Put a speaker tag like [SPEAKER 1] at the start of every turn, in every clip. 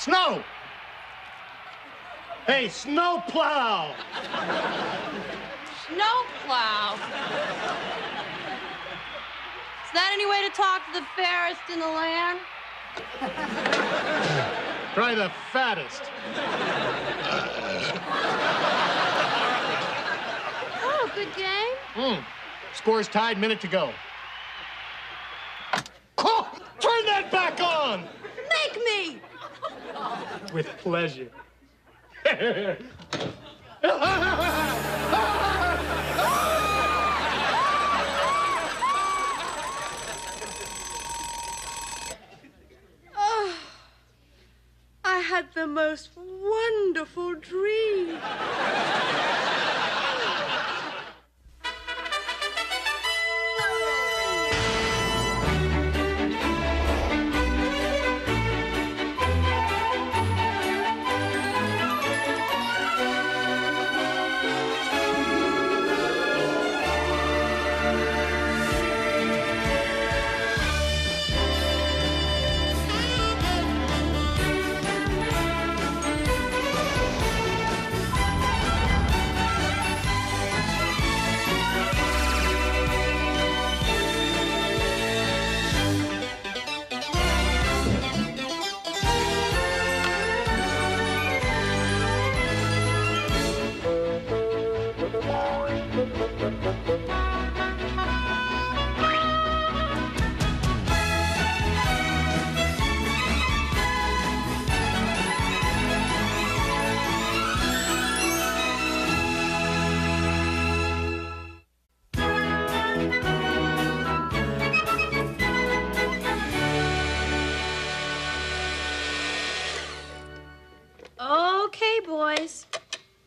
[SPEAKER 1] Snow! Hey, snowplow!
[SPEAKER 2] Snowplow? Is that any way to talk to the fairest in the land?
[SPEAKER 1] Try the fattest.
[SPEAKER 2] Oh, good game.
[SPEAKER 1] Score's tied, minute to go. Oh, turn that back on!
[SPEAKER 2] Make me!
[SPEAKER 1] With pleasure.
[SPEAKER 2] Oh, I had the most wonderful dream. Okay, boys.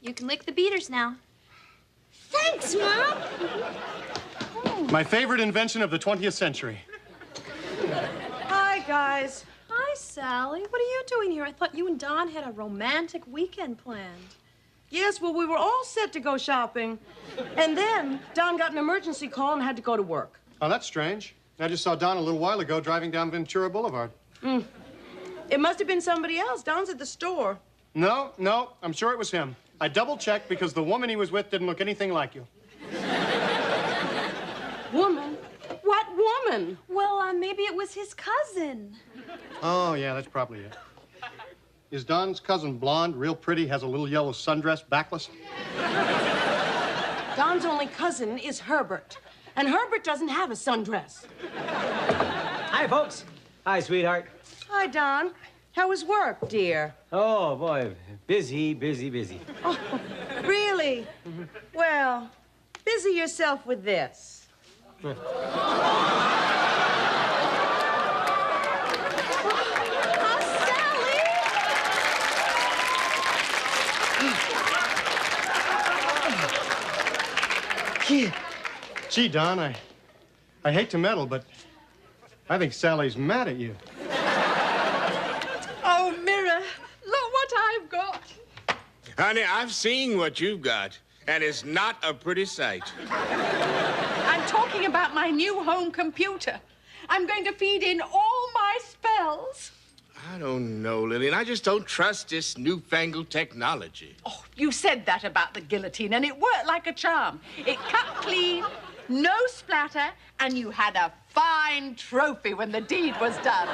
[SPEAKER 2] You can lick the beaters now.
[SPEAKER 3] Thanks, Mom.
[SPEAKER 1] My favorite invention of the 20th century.
[SPEAKER 4] Hi, guys.
[SPEAKER 2] Hi, Sally. What are you doing here? I thought you and Don had a romantic weekend planned.
[SPEAKER 4] Yes, well, we were all set to go shopping. And then Don got an emergency call and had to go to work.
[SPEAKER 1] Oh, that's strange. I just saw Don a little while ago driving down Ventura Boulevard.
[SPEAKER 4] It must have been somebody else. Don's at the store.
[SPEAKER 1] No, I'm sure it was him. I double-checked because the woman he was with didn't look anything like you.
[SPEAKER 4] Woman? What woman?
[SPEAKER 2] Well, maybe it was his cousin.
[SPEAKER 1] Oh, yeah, that's probably it. Is Don's cousin blonde, real pretty, has a little yellow sundress, backless?
[SPEAKER 4] Don's only cousin is Herbert. And Herbert doesn't have a sundress.
[SPEAKER 5] Hi, folks. Hi, sweetheart.
[SPEAKER 4] Hi, Don. How was work, dear?
[SPEAKER 5] Oh, boy. Busy.
[SPEAKER 4] Oh, really? Well, busy yourself with this.
[SPEAKER 1] Gee, Don, I hate to meddle, but I think Sally's mad at you.
[SPEAKER 3] Oh, Mirror, look what I've got.
[SPEAKER 6] Honey, I've seen what you've got, and it's not a pretty sight.
[SPEAKER 3] I'm talking about my new home computer. I'm going to feed in all my spells.
[SPEAKER 6] I don't know, Lillian. I just don't trust this newfangled technology.
[SPEAKER 3] Oh, you said that about the guillotine, and it worked like a charm. It cut clean, no splatter, and you had a fine trophy when the deed was done.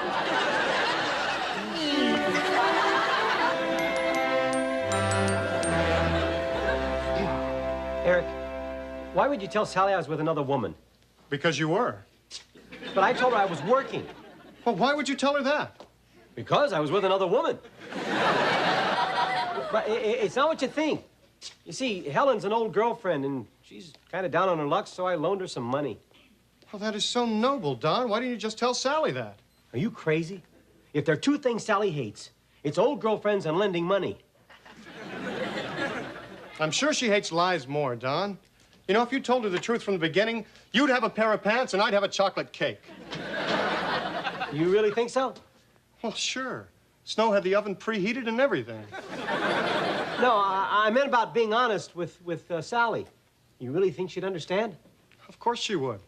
[SPEAKER 5] Eric, why would you tell Sally I was with another woman?
[SPEAKER 1] Because you were.
[SPEAKER 5] But I told her I was working.
[SPEAKER 1] Well, why would you tell her that?
[SPEAKER 5] Because I was with another woman. But it's not what you think. You see, Helen's an old girlfriend, and she's kind of down on her luck, so I loaned her some money.
[SPEAKER 1] Well, that is so noble, Don. Why didn't you just tell Sally that?
[SPEAKER 5] Are you crazy? If there are two things Sally hates, it's old girlfriends and lending money.
[SPEAKER 1] I'm sure she hates lies more, Don. You know, if you told her the truth from the beginning, you'd have a pair of pants and I'd have a chocolate cake.
[SPEAKER 5] You really think so?
[SPEAKER 1] Well, sure. Snow had the oven preheated and everything.
[SPEAKER 5] No, I meant about being honest with Sally. You really think she'd understand?
[SPEAKER 1] Of course she would.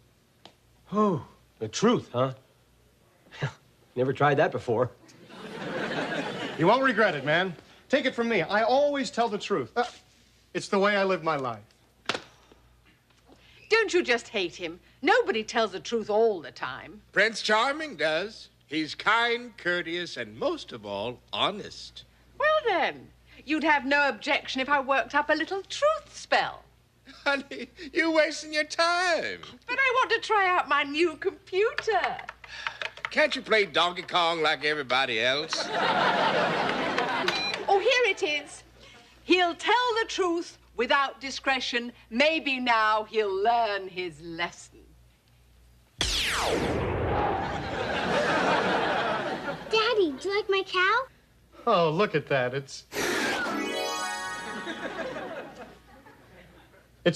[SPEAKER 5] Oh, the truth, huh? Never tried that before.
[SPEAKER 1] You won't regret it, man. Take it from me. I always tell the truth. It's the way I live my life.
[SPEAKER 3] Don't you just hate him? Nobody tells the truth all the time.
[SPEAKER 6] Prince Charming does. He's kind, courteous, and most of all, honest.
[SPEAKER 3] Well, then, you'd have no objection if I worked up a little truth spell.
[SPEAKER 6] Honey, you're wasting your time.
[SPEAKER 3] But I want to try out my new computer.
[SPEAKER 6] Can't you play Donkey Kong like everybody else?
[SPEAKER 3] Oh, here it is. He'll tell the truth without discretion. Maybe now he'll learn his lesson.
[SPEAKER 7] Daddy, do you like my cow?
[SPEAKER 1] Oh, look at that. It's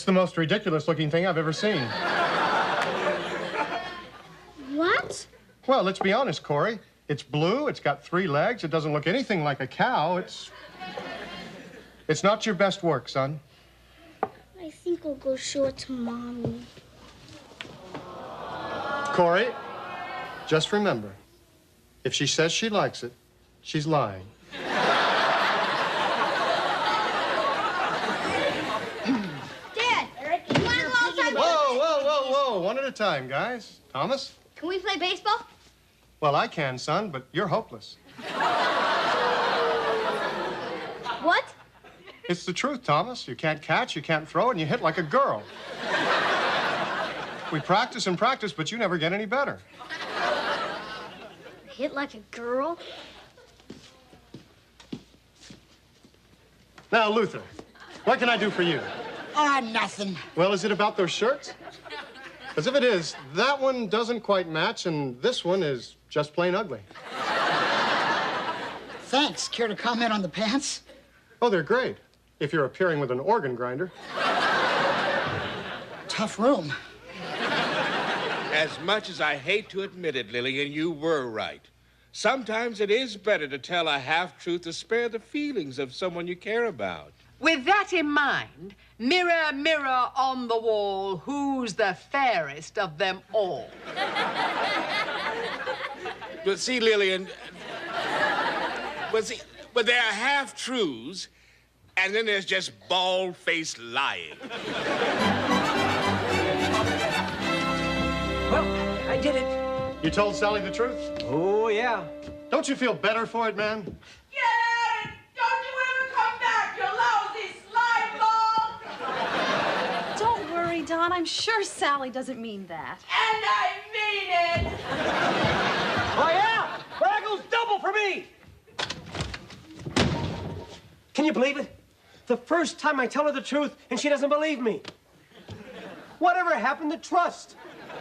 [SPEAKER 1] the most ridiculous-looking thing I've ever seen.
[SPEAKER 7] What?
[SPEAKER 1] Well, let's be honest, Corey. It's blue, it's got 3 legs, it doesn't look anything like a cow. It's not your best work, son.
[SPEAKER 7] I think I'll go show it to Mommy.
[SPEAKER 1] Corey, just remember, if she says she likes it, she's lying.
[SPEAKER 7] Dad, Eric, you want to go outside?
[SPEAKER 1] Whoa. One at a time, guys. Thomas?
[SPEAKER 7] Can we play baseball?
[SPEAKER 1] Well, I can, son, but you're hopeless.
[SPEAKER 7] What?
[SPEAKER 1] It's the truth, Thomas. You can't catch, you can't throw, and you hit like a girl. We practice and practice, but you never get any better.
[SPEAKER 7] Hit like a girl?
[SPEAKER 1] Now, Luther, what can I do for you?
[SPEAKER 8] Nothing.
[SPEAKER 1] Well, is it about those shirts? Because if it is, that one doesn't quite match, and this one is just plain ugly.
[SPEAKER 8] Thanks. Care to comment on the pants?
[SPEAKER 1] Oh, they're great, if you're appearing with an organ grinder.
[SPEAKER 8] Tough room.
[SPEAKER 6] As much as I hate to admit it, Lillian, you were right. Sometimes it is better to tell a half-truth to spare the feelings of someone you care about.
[SPEAKER 3] With that in mind, mirror, mirror on the wall, who's the fairest of them all?
[SPEAKER 6] But see, Lillian, but there are half-truths, and then there's just bald-faced lying.
[SPEAKER 5] Well, I did it.
[SPEAKER 1] You told Sally the truth?
[SPEAKER 5] Oh, yeah.
[SPEAKER 1] Don't you feel better for it, man?
[SPEAKER 3] Get Eric! Don't you ever come back, you lousy slime ball!
[SPEAKER 2] Don't worry, Don. I'm sure Sally doesn't mean that.
[SPEAKER 3] And I mean it!
[SPEAKER 5] Oh, yeah? Well, that goes double for me. Can you believe it? The first time I tell her the truth, and she doesn't believe me. Whatever happened to trust?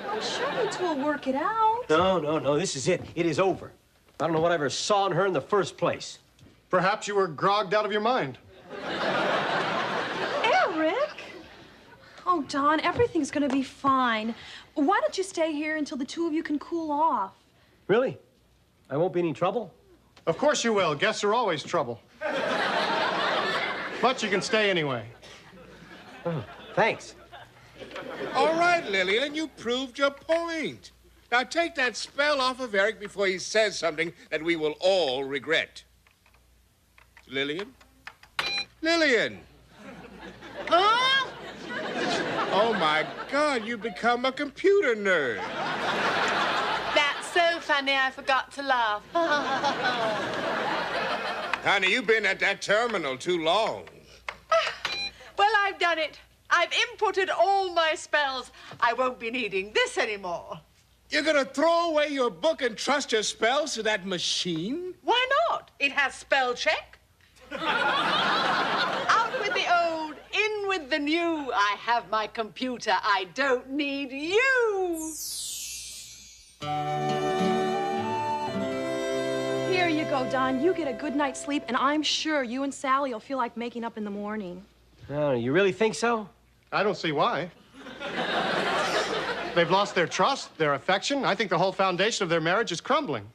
[SPEAKER 2] I'm sure you two will work it out.
[SPEAKER 5] No. This is it. It is over. I don't know what I ever saw in her in the first place.
[SPEAKER 1] Perhaps you were grogged out of your mind.
[SPEAKER 2] Eric! Oh, Don, everything's gonna be fine. Why don't you stay here until the two of you can cool off?
[SPEAKER 5] Really? I won't be any trouble?
[SPEAKER 1] Of course you will. Guests are always trouble. But you can stay anyway.
[SPEAKER 5] Oh, thanks.
[SPEAKER 6] All right, Lillian, you proved your point. Now take that spell off of Eric before he says something that we will all regret. Lillian? Lillian!
[SPEAKER 3] Huh?
[SPEAKER 6] Oh, my God, you've become a computer nerd.
[SPEAKER 3] That's so funny, I forgot to laugh.
[SPEAKER 6] Honey, you've been at that terminal too long.
[SPEAKER 3] Well, I've done it. I've inputted all my spells. I won't be needing this anymore.
[SPEAKER 6] You're gonna throw away your book and trust your spells to that machine?
[SPEAKER 3] Why not? It has spell check. Out with the old, in with the new. I have my computer. I don't need you.
[SPEAKER 2] Here you go, Don. You get a good night's sleep, and I'm sure you and Sally will feel like making up in the morning.
[SPEAKER 5] Oh, you really think so?
[SPEAKER 1] I don't see why. They've lost their trust, their affection. I think the whole foundation of their marriage is crumbling.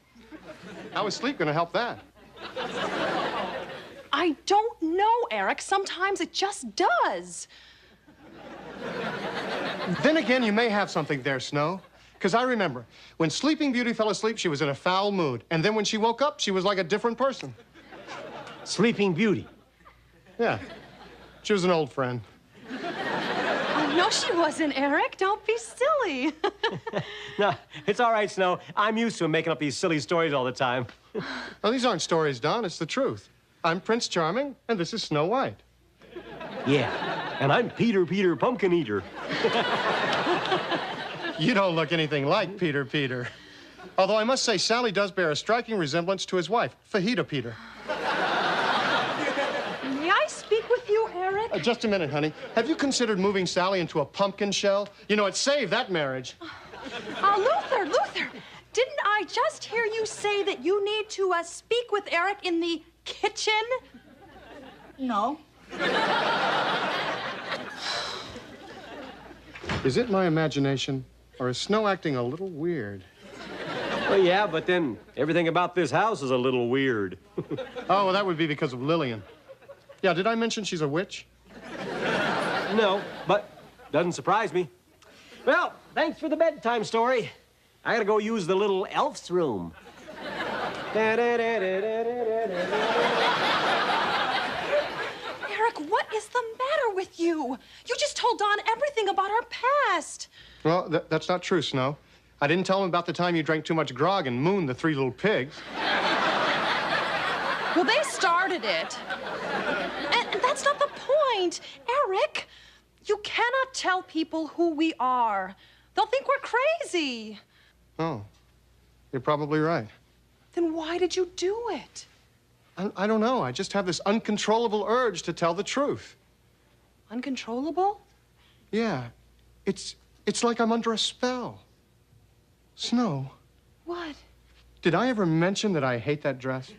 [SPEAKER 1] How is sleep gonna help that?
[SPEAKER 2] I don't know, Eric. Sometimes it just does.
[SPEAKER 1] Then again, you may have something there, Snow. Because I remember, when Sleeping Beauty fell asleep, she was in a foul mood. And then when she woke up, she was like a different person.
[SPEAKER 5] Sleeping Beauty.
[SPEAKER 1] Yeah. She was an old friend.
[SPEAKER 2] Oh, no, she wasn't, Eric. Don't be silly.
[SPEAKER 5] No, it's all right, Snow. I'm used to making up these silly stories all the time.
[SPEAKER 1] Oh, these aren't stories, Don. It's the truth. I'm Prince Charming, and this is Snow White.
[SPEAKER 5] Yeah, and I'm Peter Pumpkin Eater.
[SPEAKER 1] You don't look anything like Peter. Although I must say, Sally does bear a striking resemblance to his wife, Fajita Peter.
[SPEAKER 2] May I speak with you, Eric?
[SPEAKER 1] Just a minute, honey. Have you considered moving Sally into a pumpkin shell? You know, it saved that marriage.
[SPEAKER 2] Luther, didn't I just hear you say that you need to speak with Eric in the kitchen?
[SPEAKER 8] No.
[SPEAKER 1] Is it my imagination, or is Snow acting a little weird?
[SPEAKER 5] Well, yeah, but then everything about this house is a little weird.
[SPEAKER 1] Oh, well, that would be because of Lillian. Yeah, did I mention she's a witch?
[SPEAKER 5] No, but doesn't surprise me. Well, thanks for the bedtime story. I gotta go use the little elf's room.
[SPEAKER 2] Eric, what is the matter with you? You just told Don everything about our past.
[SPEAKER 1] Well, that's not true, Snow. I didn't tell him about the time you drank too much grog and mooned the three little pigs.
[SPEAKER 2] Well, they started it. And that's not the point. Eric, you cannot tell people who we are. They'll think we're crazy.
[SPEAKER 1] Oh, you're probably right.
[SPEAKER 2] Then why did you do it?
[SPEAKER 1] I don't know. I just have this uncontrollable urge to tell the truth.
[SPEAKER 2] Uncontrollable?
[SPEAKER 1] Yeah. It's like I'm under a spell. Snow.
[SPEAKER 2] What?
[SPEAKER 1] Did I ever mention that I hate that dress?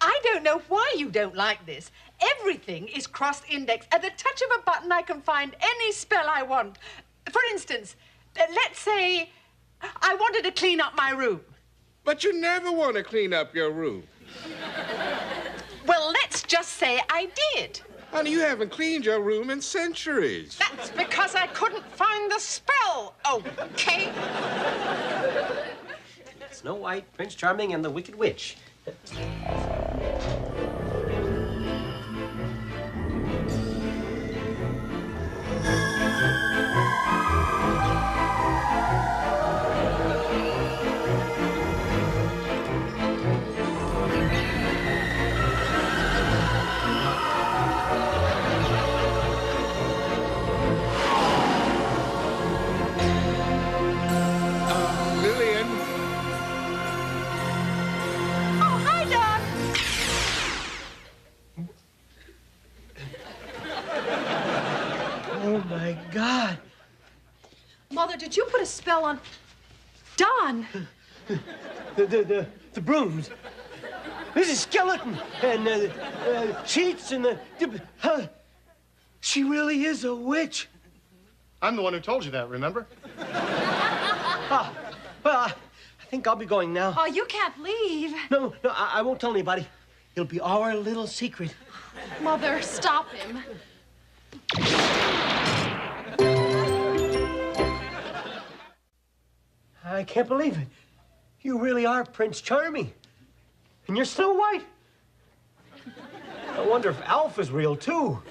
[SPEAKER 3] I don't know why you don't like this. Everything is cross-indexed. At the touch of a button, I can find any spell I want. For instance, let's say I wanted to clean up my room.
[SPEAKER 6] But you never want to clean up your room.
[SPEAKER 3] Well, let's just say I did.
[SPEAKER 6] Honey, you haven't cleaned your room in centuries.
[SPEAKER 3] That's because I couldn't find the spell, okay?
[SPEAKER 5] Snow White, Prince Charming, and the Wicked Witch.
[SPEAKER 6] Lillian.
[SPEAKER 3] Oh, hi, Don.
[SPEAKER 5] Oh, my God.
[SPEAKER 2] Mother, did you put a spell on Don?
[SPEAKER 5] The brooms. There's a skeleton and sheets and she really is a witch.
[SPEAKER 1] I'm the one who told you that, remember?
[SPEAKER 5] Well, I think I'll be going now.
[SPEAKER 2] Oh, you can't leave.
[SPEAKER 5] No, I won't tell anybody. It'll be our little secret.
[SPEAKER 2] Mother, stop him.
[SPEAKER 5] I can't believe it. You really are Prince Charming. And you're Snow White. I wonder if Alf is real, too.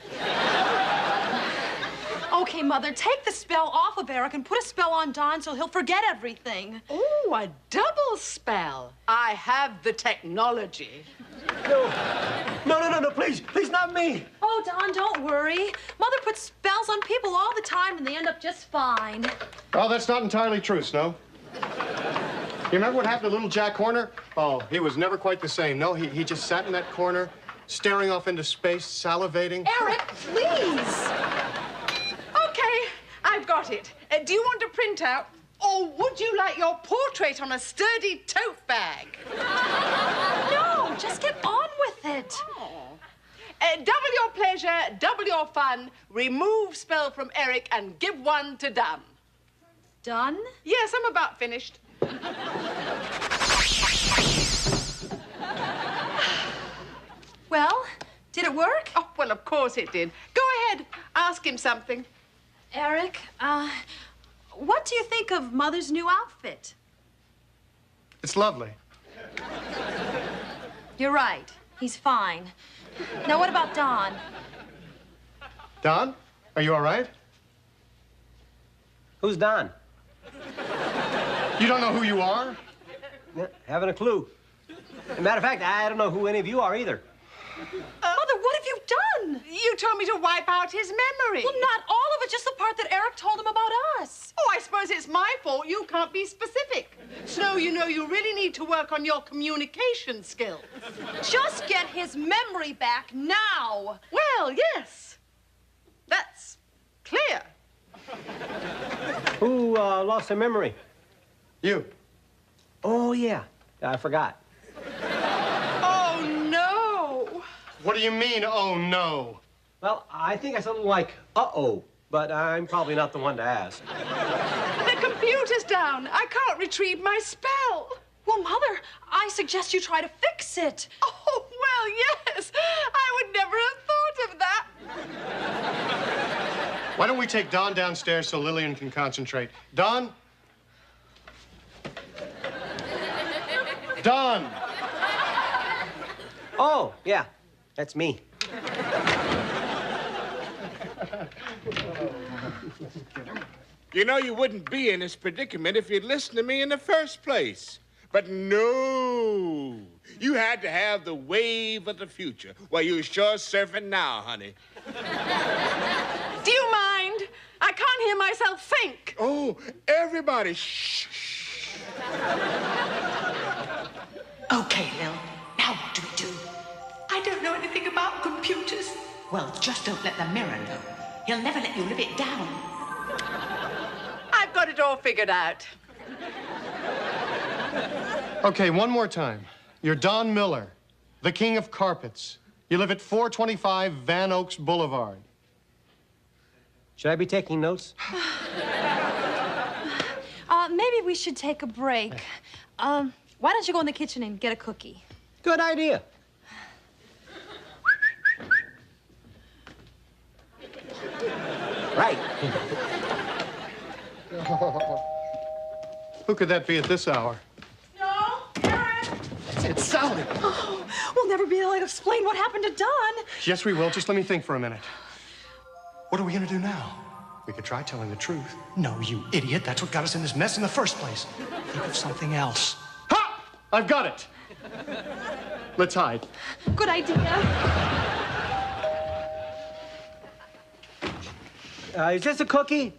[SPEAKER 2] Okay, Mother, take the spell off of Eric and put a spell on Don so he'll forget everything.
[SPEAKER 3] Oh, a double spell. I have the technology.
[SPEAKER 5] No, please, not me.
[SPEAKER 2] Oh, Don, don't worry. Mother puts spells on people all the time and they end up just fine.
[SPEAKER 1] Oh, that's not entirely true, Snow. You remember what happened to little Jack Horner? Oh, he was never quite the same. No, he just sat in that corner, staring off into space, salivating.
[SPEAKER 2] Eric, please.
[SPEAKER 3] Okay, I've got it. Do you want a printout? Or would you like your portrait on a sturdy tote bag?
[SPEAKER 2] No, just get on with it.
[SPEAKER 3] Double your pleasure, double your fun. Remove spell from Eric and give one to Don.
[SPEAKER 2] Done?
[SPEAKER 3] Yes, I'm about finished.
[SPEAKER 2] Well, did it work?
[SPEAKER 3] Oh, well, of course it did. Go ahead, ask him something.
[SPEAKER 2] Eric, what do you think of Mother's new outfit?
[SPEAKER 1] It's lovely.
[SPEAKER 2] You're right. He's fine. Now, what about Don?
[SPEAKER 1] Don, are you all right?
[SPEAKER 5] Who's Don?
[SPEAKER 1] You don't know who you are?
[SPEAKER 5] Yeah, haven't a clue. As a matter of fact, I don't know who any of you are either.
[SPEAKER 2] Mother, what have you done?
[SPEAKER 3] You told me to wipe out his memory.
[SPEAKER 2] Well, not all of it, just the part that Eric told him about us.
[SPEAKER 3] Oh, I suppose it's my fault. You can't be specific. Snow, you know, you really need to work on your communication skills.
[SPEAKER 2] Just get his memory back now.
[SPEAKER 3] Well, yes. That's clear.
[SPEAKER 5] Who lost their memory?
[SPEAKER 1] You.
[SPEAKER 5] Oh, yeah. I forgot.
[SPEAKER 3] Oh, no.
[SPEAKER 1] What do you mean, oh, no?
[SPEAKER 5] Well, I think I something like, uh-oh, but I'm probably not the one to ask.
[SPEAKER 3] The computer's down. I can't retrieve my spell.
[SPEAKER 2] Well, Mother, I suggest you try to fix it.
[SPEAKER 3] Oh, well, yes. I would never have thought of that.
[SPEAKER 1] Why don't we take Don downstairs so Lillian can concentrate? Don? Don!
[SPEAKER 5] Oh, yeah, that's me.
[SPEAKER 6] You know, you wouldn't be in this predicament if you'd listened to me in the first place. But no, you had to have the wave of the future. Well, you're sure surfing now, honey.
[SPEAKER 3] Do you mind? I can't hear myself think.
[SPEAKER 6] Oh, everybody, shh.
[SPEAKER 8] Okay, Lil. Now what do we do?
[SPEAKER 3] I don't know anything about computers.
[SPEAKER 8] Well, just don't let the mirror know. He'll never let you live it down.
[SPEAKER 3] I've got it all figured out.
[SPEAKER 1] Okay, one more time. You're Don Miller, the king of carpets. You live at 425 Van Oaks Boulevard.
[SPEAKER 5] Should I be taking notes?
[SPEAKER 2] Maybe we should take a break. Why don't you go in the kitchen and get a cookie?
[SPEAKER 5] Good idea. Right.
[SPEAKER 1] Who could that be at this hour?
[SPEAKER 2] No, Eric.
[SPEAKER 1] It's Sally.
[SPEAKER 2] Oh, we'll never be able to explain what happened to Don.
[SPEAKER 1] Yes, we will. Just let me think for a minute. What are we going to do now? We could try telling the truth.
[SPEAKER 9] No, you idiot. That's what got us in this mess in the first place. Think of something else.
[SPEAKER 1] Ha! I've got it. Let's hide.
[SPEAKER 2] Good idea.
[SPEAKER 5] Is this a cookie?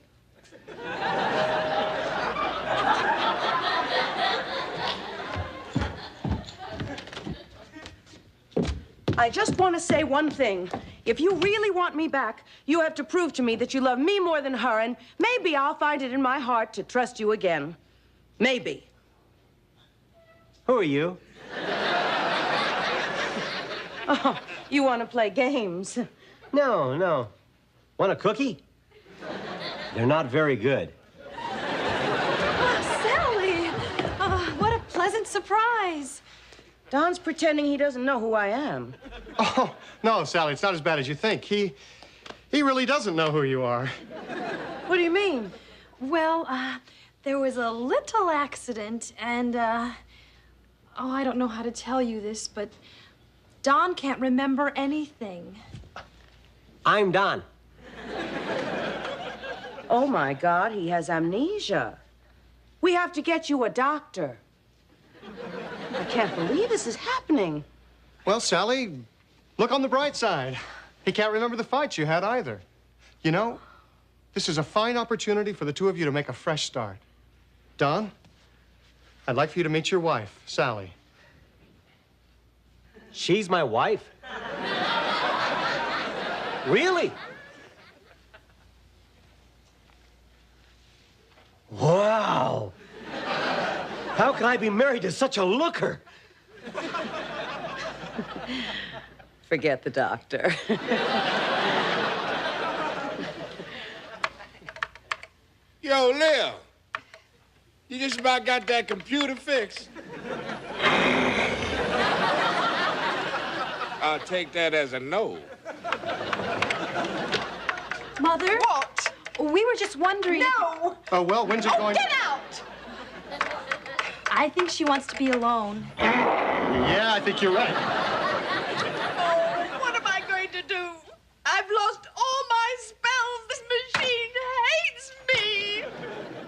[SPEAKER 4] I just want to say one thing. If you really want me back, you have to prove to me that you love me more than her, and maybe I'll find it in my heart to trust you again. Maybe.
[SPEAKER 5] Who are you?
[SPEAKER 4] Oh, you want to play games?
[SPEAKER 5] No, no. Want a cookie? They're not very good.
[SPEAKER 2] Oh, Sally. What a pleasant surprise.
[SPEAKER 4] Don's pretending he doesn't know who I am.
[SPEAKER 1] Oh, no, Sally, it's not as bad as you think. He really doesn't know who you are.
[SPEAKER 4] What do you mean?
[SPEAKER 2] Well, there was a little accident, and, oh, I don't know how to tell you this, but Don can't remember anything.
[SPEAKER 5] I'm Don.
[SPEAKER 4] Oh, my God, he has amnesia. We have to get you a doctor. I can't believe this is happening.
[SPEAKER 1] Well, Sally, look on the bright side. He can't remember the fights you had either. You know, this is a fine opportunity for the two of you to make a fresh start. Don, I'd like for you to meet your wife, Sally.
[SPEAKER 5] She's my wife? Really? Wow. How can I be married to such a looker?
[SPEAKER 4] Forget the doctor.
[SPEAKER 6] Yo, Lil, you just about got that computer fixed. I'll take that as a no.
[SPEAKER 2] Mother?
[SPEAKER 3] What?
[SPEAKER 2] We were just wondering...
[SPEAKER 3] No!
[SPEAKER 1] Oh, well, when's it going...
[SPEAKER 3] Get out!
[SPEAKER 2] I think she wants to be alone.
[SPEAKER 1] Yeah, I think you're right.
[SPEAKER 3] Oh, what am I going to do? I've lost all my spells. This machine hates me.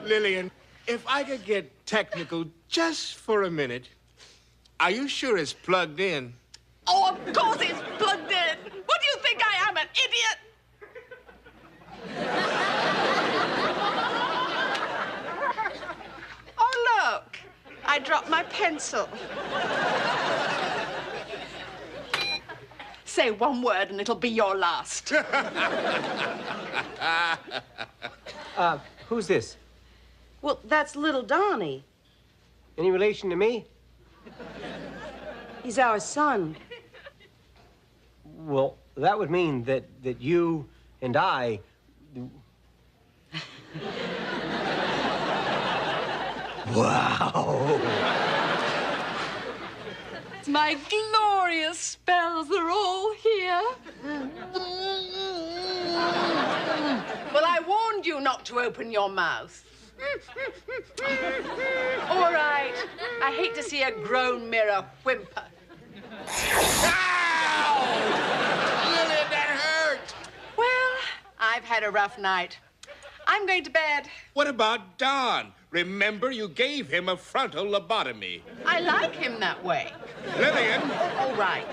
[SPEAKER 6] Lillian, if I could get technical just for a minute, are you sure it's plugged in?
[SPEAKER 3] Oh, of course it's plugged in. What do you think I am, an idiot? Oh, look. I dropped my pencil. Say one word and it'll be your last.
[SPEAKER 5] Who's this?
[SPEAKER 4] Well, that's little Donnie.
[SPEAKER 5] Any relation to me?
[SPEAKER 4] He's our son.
[SPEAKER 5] Well, that would mean that you and I... Wow.
[SPEAKER 3] My glorious spells are all here. Well, I warned you not to open your mouth. All right. I hate to see a grown mirror whimper.
[SPEAKER 6] Ow! Lillian, that hurt!
[SPEAKER 3] Well, I've had a rough night. I'm going to bed.
[SPEAKER 6] What about Don? Remember, you gave him a frontal lobotomy.
[SPEAKER 3] I like him that way.
[SPEAKER 6] Lillian!
[SPEAKER 3] All right.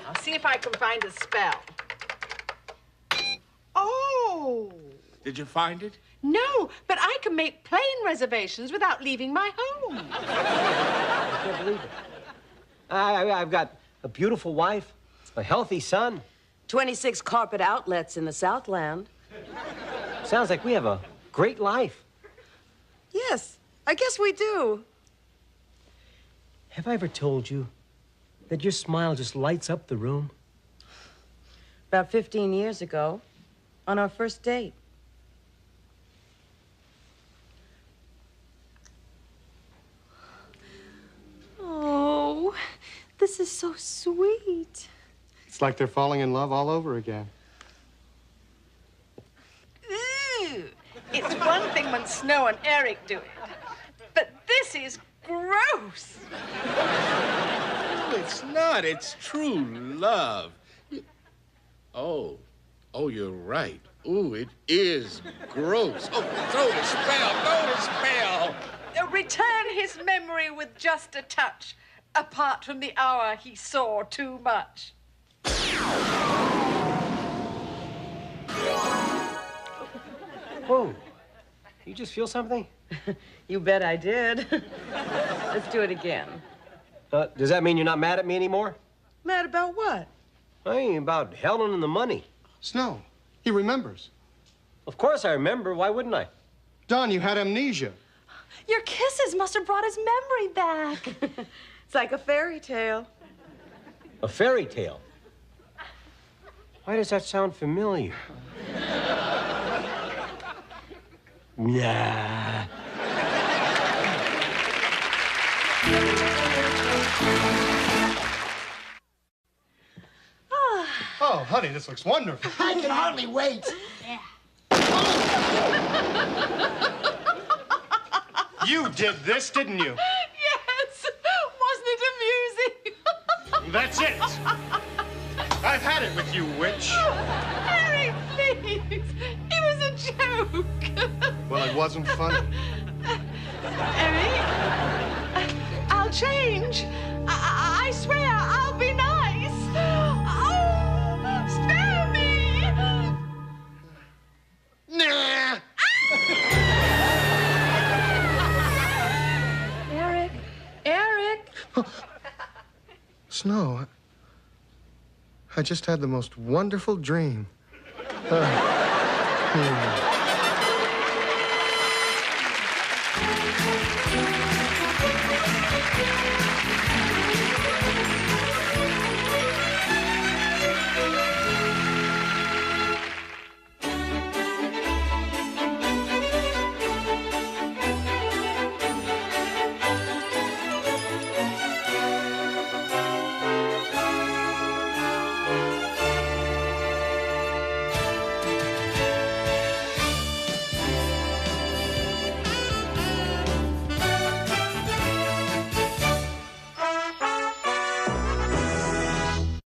[SPEAKER 3] I'll see if I can find a spell. Oh.
[SPEAKER 6] Did you find it?
[SPEAKER 3] No, but I can make plane reservations without leaving my home.
[SPEAKER 5] I can't believe it. I've got a beautiful wife, a healthy son.
[SPEAKER 4] 26 carpet outlets in the Southland.
[SPEAKER 5] Sounds like we have a great life.
[SPEAKER 4] Yes, I guess we do.
[SPEAKER 5] Have I ever told you that your smile just lights up the room?
[SPEAKER 4] About 15 years ago, on our first date.
[SPEAKER 2] Oh, this is so sweet.
[SPEAKER 1] It's like they're falling in love all over again.
[SPEAKER 3] Ooh, it's one thing when Snow and Eric do it, but this is gross.
[SPEAKER 6] No, it's not. It's true love. Oh, you're right. Ooh, it is gross. Oh, throw the spell.
[SPEAKER 3] Return his memory with just a touch, apart from the hour he saw too much.
[SPEAKER 5] Whoa. You just feel something?
[SPEAKER 4] You bet I did. Let's do it again.
[SPEAKER 5] Does that mean you're not mad at me anymore?
[SPEAKER 4] Mad about what?
[SPEAKER 5] I mean, about Helen and the money.
[SPEAKER 1] Snow, he remembers.
[SPEAKER 5] Of course I remember. Why wouldn't I?
[SPEAKER 1] Don, you had amnesia.
[SPEAKER 2] Your kisses must have brought his memory back.
[SPEAKER 4] It's like a fairy tale.
[SPEAKER 5] A fairy tale? Why does that sound familiar? Nah.
[SPEAKER 1] Oh, honey, this looks wonderful.
[SPEAKER 10] I can hardly wait.
[SPEAKER 1] You did this, didn't you?
[SPEAKER 3] Yes, wasn't it amusing?
[SPEAKER 1] That's it. I've had it with you, witch.
[SPEAKER 3] Harry, please, it was a joke.
[SPEAKER 1] Well, it wasn't funny.
[SPEAKER 3] Eric, I'll change. I swear I'll be nice. Oh, spare me.
[SPEAKER 6] Nah.
[SPEAKER 2] Eric.
[SPEAKER 1] Snow, I just had the most wonderful dream.